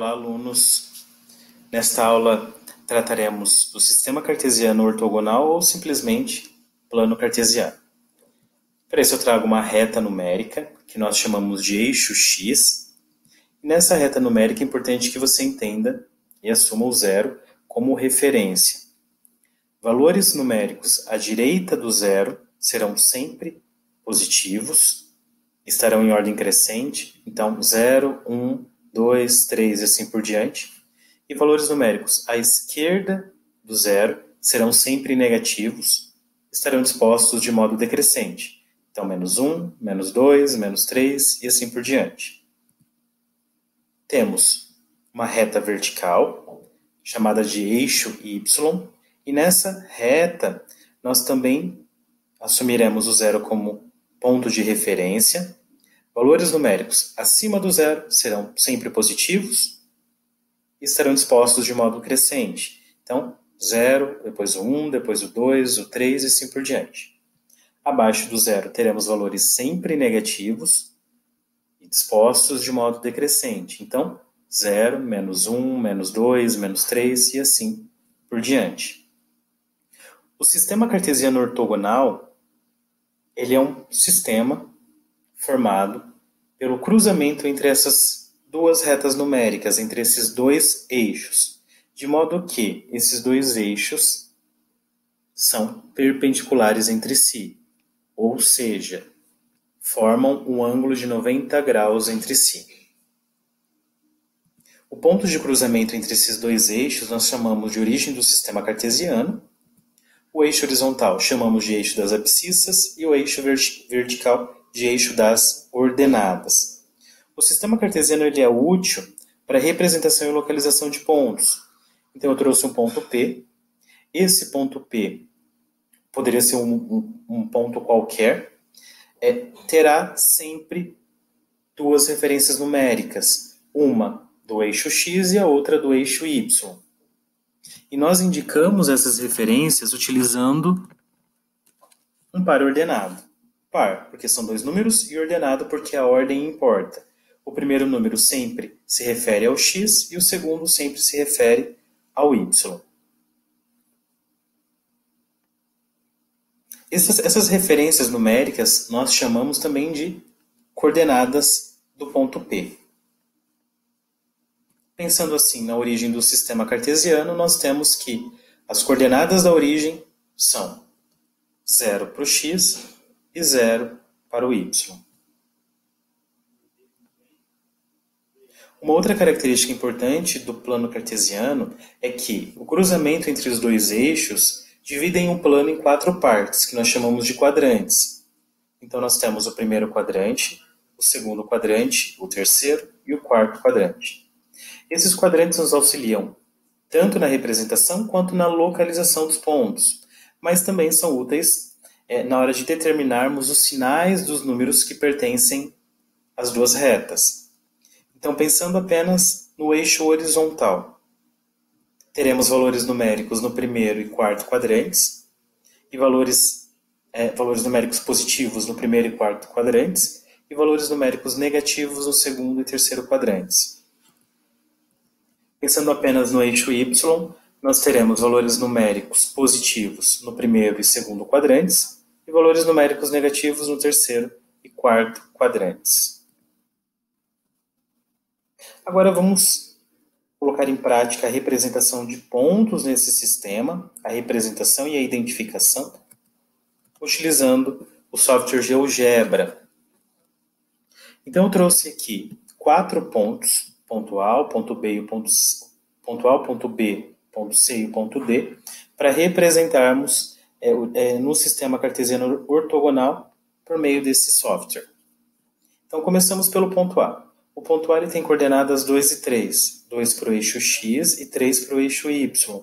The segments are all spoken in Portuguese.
Olá, alunos. Nesta aula trataremos do sistema cartesiano ortogonal ou simplesmente plano cartesiano. Para isso eu trago uma reta numérica, que nós chamamos de eixo x. E nessa reta numérica é importante que você entenda e assuma o zero como referência. Valores numéricos à direita do zero serão sempre positivos, estarão em ordem crescente, então 0, 1, 2, 3 e assim por diante. E valores numéricos à esquerda do zero serão sempre negativos, estarão dispostos de modo decrescente. Então, menos 1, menos 2, menos 3 e assim por diante. Temos uma reta vertical, chamada de eixo y, e nessa reta nós também assumiremos o zero como ponto de referência. Valores numéricos acima do zero serão sempre positivos e estarão dispostos de modo crescente. Então, 0, depois o 1, depois o 2, o 3 e assim por diante. Abaixo do zero teremos valores sempre negativos e dispostos de modo decrescente. Então, 0, menos 1, menos 2, menos 3 e assim por diante. O sistema cartesiano ortogonal, ele é um sistema formado pelo cruzamento entre essas duas retas numéricas, entre esses dois eixos, de modo que esses dois eixos são perpendiculares entre si, ou seja, formam um ângulo de 90 graus entre si. O ponto de cruzamento entre esses dois eixos nós chamamos de origem do sistema cartesiano. O eixo horizontal chamamos de eixo das abscissas e o eixo vertical de eixo das ordenadas. O sistema cartesiano ele é útil para representação e localização de pontos. Então eu trouxe um ponto P. Esse ponto P poderia ser um ponto qualquer. Terá sempre duas referências numéricas. Uma do eixo x e a outra do eixo y. E nós indicamos essas referências utilizando um par ordenado. Par, porque são dois números, e ordenado, porque a ordem importa. O primeiro número sempre se refere ao x e o segundo sempre se refere ao y. Essas referências numéricas nós chamamos também de coordenadas do ponto P. Pensando assim na origem do sistema cartesiano, nós temos que as coordenadas da origem são 0 para o x e 0 para o y. Uma outra característica importante do plano cartesiano é que o cruzamento entre os dois eixos dividem o plano em 4 partes, que nós chamamos de quadrantes. Então nós temos o primeiro quadrante, o segundo quadrante, o terceiro e o quarto quadrante. Esses quadrantes nos auxiliam tanto na representação quanto na localização dos pontos, mas também são úteis na hora de determinarmos os sinais dos números que pertencem às duas retas. Então, pensando apenas no eixo horizontal, teremos valores numéricos no primeiro e quarto quadrantes, e valores numéricos positivos no primeiro e quarto quadrantes, e valores numéricos negativos no segundo e terceiro quadrantes. Pensando apenas no eixo y, nós teremos valores numéricos positivos no primeiro e segundo quadrantes e valores numéricos negativos no terceiro e quarto quadrantes. Agora vamos colocar em prática a representação de pontos nesse sistema, a representação e a identificação, utilizando o software GeoGebra. Então eu trouxe aqui 4 pontos, ponto A, o ponto B, o ponto A, o ponto B, ponto C e o ponto D, para representarmos no sistema cartesiano ortogonal por meio desse software. Então, começamos pelo ponto A. O ponto A ele tem coordenadas 2 e 3, 2 para o eixo x e 3 para o eixo y.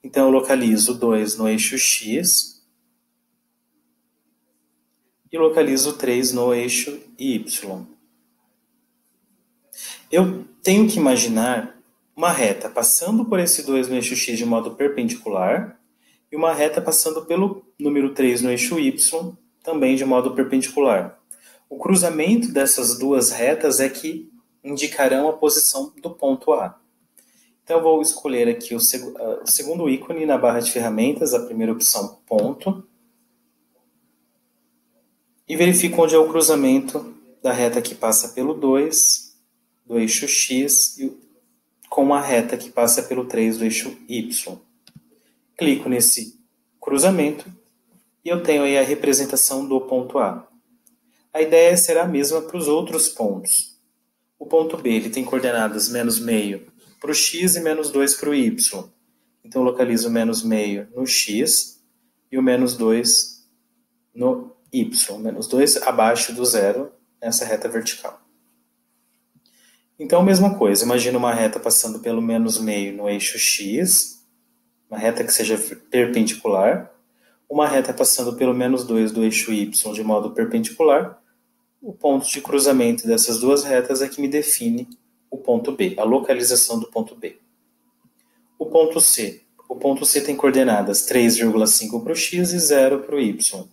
Então, eu localizo 2 no eixo x e localizo 3 no eixo y. Eu tenho que imaginar uma reta passando por esse 2 no eixo x de modo perpendicular e uma reta passando pelo número 3 no eixo y também de modo perpendicular. O cruzamento dessas duas retas é que indicarão a posição do ponto A. Então, eu vou escolher aqui o segundo ícone na barra de ferramentas, a primeira opção, ponto, e verifico onde é o cruzamento da reta que passa pelo 2, do eixo X, com a reta que passa pelo 3, do eixo Y. Clico nesse cruzamento e eu tenho aí a representação do ponto A. A ideia será a mesma para os outros pontos. O ponto B ele tem coordenadas menos meio para o X e menos 2 para o Y. Então, eu localizo o menos meio no X e o menos 2 no Y. Menos 2 abaixo do zero nessa reta vertical. Então, mesma coisa. Imagina uma reta passando pelo menos meio no eixo X, uma reta que seja perpendicular, uma reta passando pelo menos 2 do eixo Y de modo perpendicular. O ponto de cruzamento dessas duas retas é que me define o ponto B, a localização do ponto B. O ponto C. O ponto C tem coordenadas 3,5 para o X e 0 para o Y.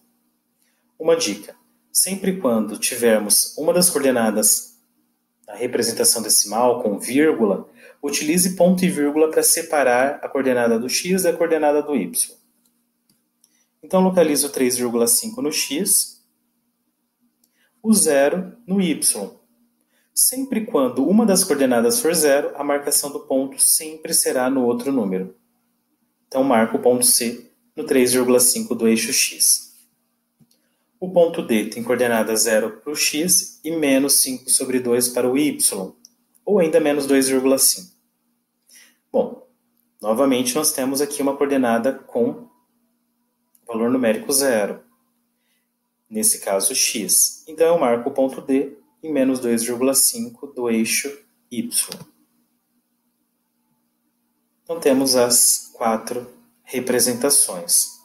Uma dica. Sempre quando tivermos uma das coordenadas na representação decimal com vírgula, utilize ponto e vírgula para separar a coordenada do X da coordenada do Y. Então, localizo 3,5 no X, o 0 no Y. Sempre quando uma das coordenadas for 0, a marcação do ponto sempre será no outro número. Então, marco o ponto C no 3,5 do eixo X. O ponto D tem coordenada 0 para o X e menos 5 sobre 2 para o Y, ou ainda menos 2,5. Bom, novamente nós temos aqui uma coordenada com valor numérico 0. Nesse caso, X. Então, eu marco o ponto D em menos 2,5 do eixo Y. Então, temos as 4 representações.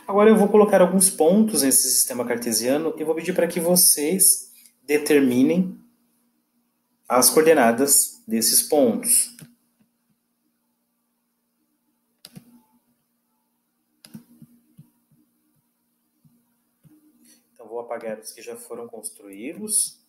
Agora, eu vou colocar alguns pontos nesse sistema cartesiano e vou pedir para que vocês determinem as coordenadas desses pontos. Então, vou apagar os que já foram construídos.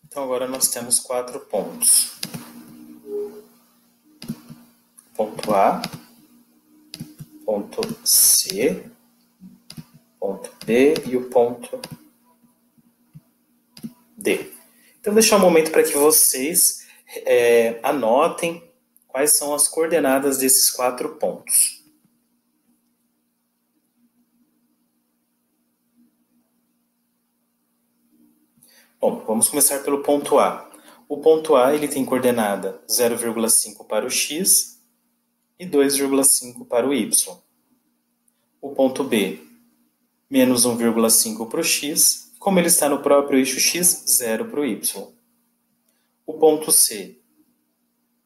Então, agora nós temos 4 pontos. Ponto A, ponto C, ponto B e o ponto D. Então, vou deixar um momento para que vocês anotem quais são as coordenadas desses 4 pontos. Bom, vamos começar pelo ponto A. O ponto A ele tem coordenada 0,5 para o X e 2,5 para o Y. O ponto B, menos 1,5 para o X, como ele está no próprio eixo X, 0 para o Y. O ponto C,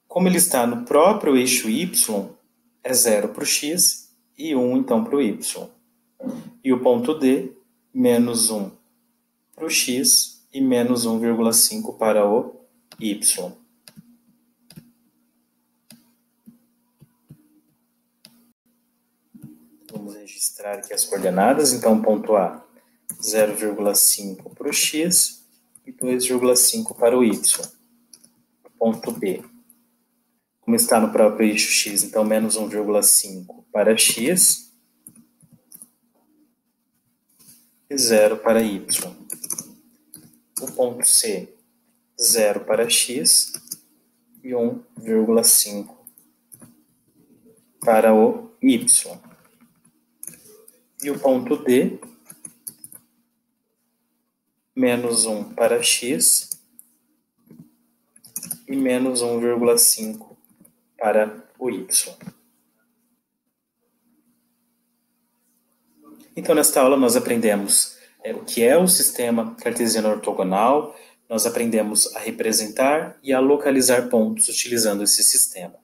como ele está no próprio eixo Y, é 0 para o X e 1 então para o Y. E o ponto D, menos 1 para o X e menos 1,5 para o Y. Vamos registrar aqui as coordenadas. Então, ponto A, 0,5 para o X e 2,5 para o Y. Ponto B, como está no próprio eixo X, então menos 1,5 para X e 0 para Y. O ponto C, 0 para X e 1,5 para o Y. E o ponto D, menos 1 para X e menos 1,5 para o Y. Então, nesta aula, nós aprendemos o que é o sistema cartesiano ortogonal, nós aprendemos a representar e a localizar pontos utilizando esse sistema.